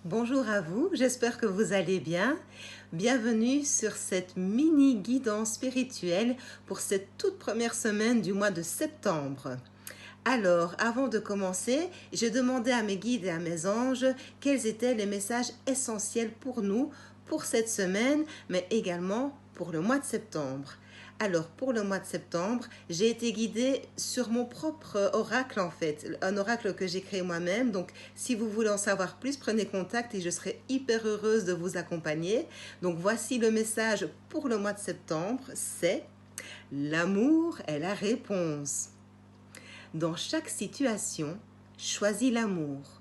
Bonjour à vous, j'espère que vous allez bien. Bienvenue sur cette mini guidance spirituelle pour cette toute première semaine du mois de septembre. Alors, avant de commencer, j'ai demandé à mes guides et à mes anges quels étaient les messages essentiels pour nous pour cette semaine, mais également pour le mois de septembre. Alors, pour le mois de septembre, j'ai été guidée sur mon propre oracle en fait, un oracle que j'ai créé moi-même. Donc, si vous voulez en savoir plus, prenez contact et je serai hyper heureuse de vous accompagner. Donc, voici le message pour le mois de septembre, c'est l'amour est la réponse. Dans chaque situation, choisis l'amour.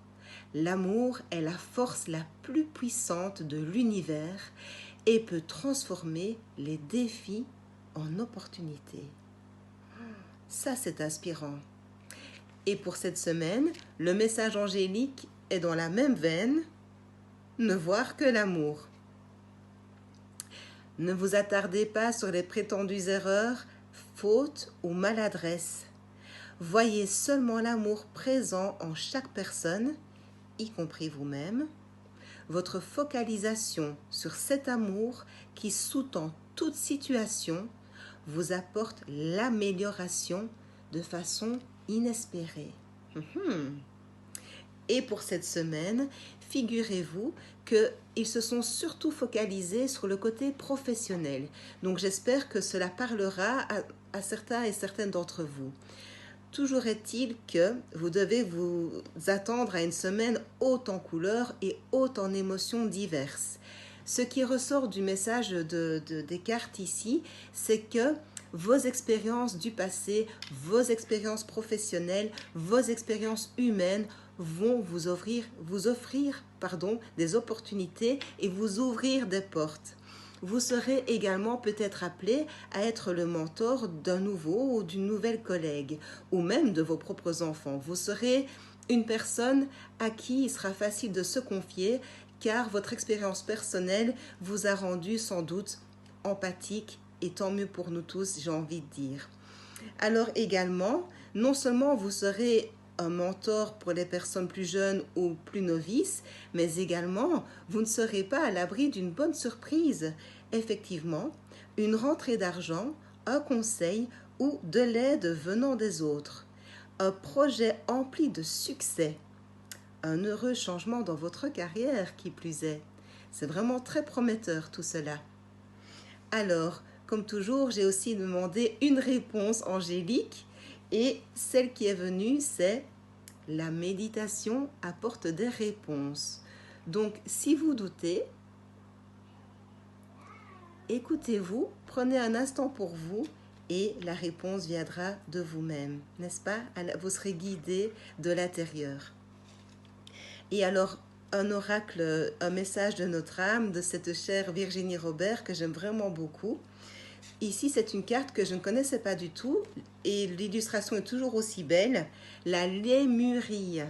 L'amour est la force la plus puissante de l'univers et peut transformer les défis en opportunités. Ça, c'est inspirant. Et pour cette semaine, le message angélique est dans la même veine, ne voir que l'amour. Ne vous attardez pas sur les prétendues erreurs, fautes ou maladresses. Voyez seulement l'amour présent en chaque personne, y compris vous-même. Votre focalisation sur cet amour qui sous-tend toute situation vous apporte l'amélioration de façon inespérée. Et pour cette semaine, figurez-vous qu'ils se sont surtout focalisés sur le côté professionnel. Donc j'espère que cela parlera à certains et certaines d'entre vous. Toujours est-il que vous devez vous attendre à une semaine haute en couleurs et haute en émotions diverses. Ce qui ressort du message des cartes ici, c'est que vos expériences du passé, vos expériences professionnelles, vos expériences humaines vont vous offrir des opportunités et vous ouvrir des portes. Vous serez également peut-être appelé à être le mentor d'un nouveau ou d'une nouvelle collègue, ou même de vos propres enfants. Vous serez une personne à qui il sera facile de se confier, car votre expérience personnelle vous a rendu sans doute empathique, et tant mieux pour nous tous, j'ai envie de dire. Alors également, non seulement vous serez un mentor pour les personnes plus jeunes ou plus novices, mais également, vous ne serez pas à l'abri d'une bonne surprise. Effectivement, une rentrée d'argent, un conseil ou de l'aide venant des autres. Un projet empli de succès. Un heureux changement dans votre carrière, qui plus est. C'est vraiment très prometteur tout cela. Alors, comme toujours, j'ai aussi demandé une réponse angélique et celle qui est venue, c'est la méditation apporte des réponses. Donc, si vous doutez, écoutez-vous, prenez un instant pour vous et la réponse viendra de vous-même, n'est-ce pas? Vous serez guidé de l'intérieur. Et alors, un oracle, un message de notre âme, de cette chère Virginie Robert que j'aime vraiment beaucoup. Ici, c'est une carte que je ne connaissais pas du tout et l'illustration est toujours aussi belle. La lémurie.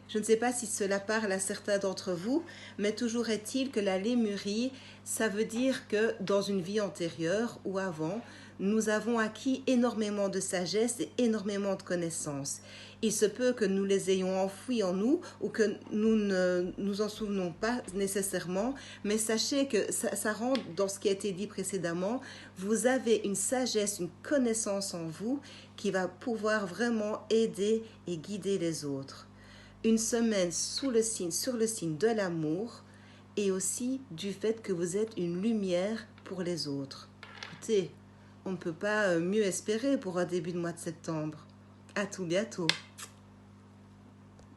Je ne sais pas si cela parle à certains d'entre vous, mais toujours est-il que la lémurie, ça veut dire que dans une vie antérieure ou avant, nous avons acquis énormément de sagesse et énormément de connaissances. Il se peut que nous les ayons enfouis en nous ou que nous ne nous en souvenons pas nécessairement, mais sachez que ça rentre dans ce qui a été dit précédemment. Vous avez une sagesse, une connaissance en vous qui va pouvoir vraiment aider et guider les autres. Une semaine sur le signe de l'amour et aussi du fait que vous êtes une lumière pour les autres. Écoutez, on ne peut pas mieux espérer pour un début de mois de septembre. À tout bientôt.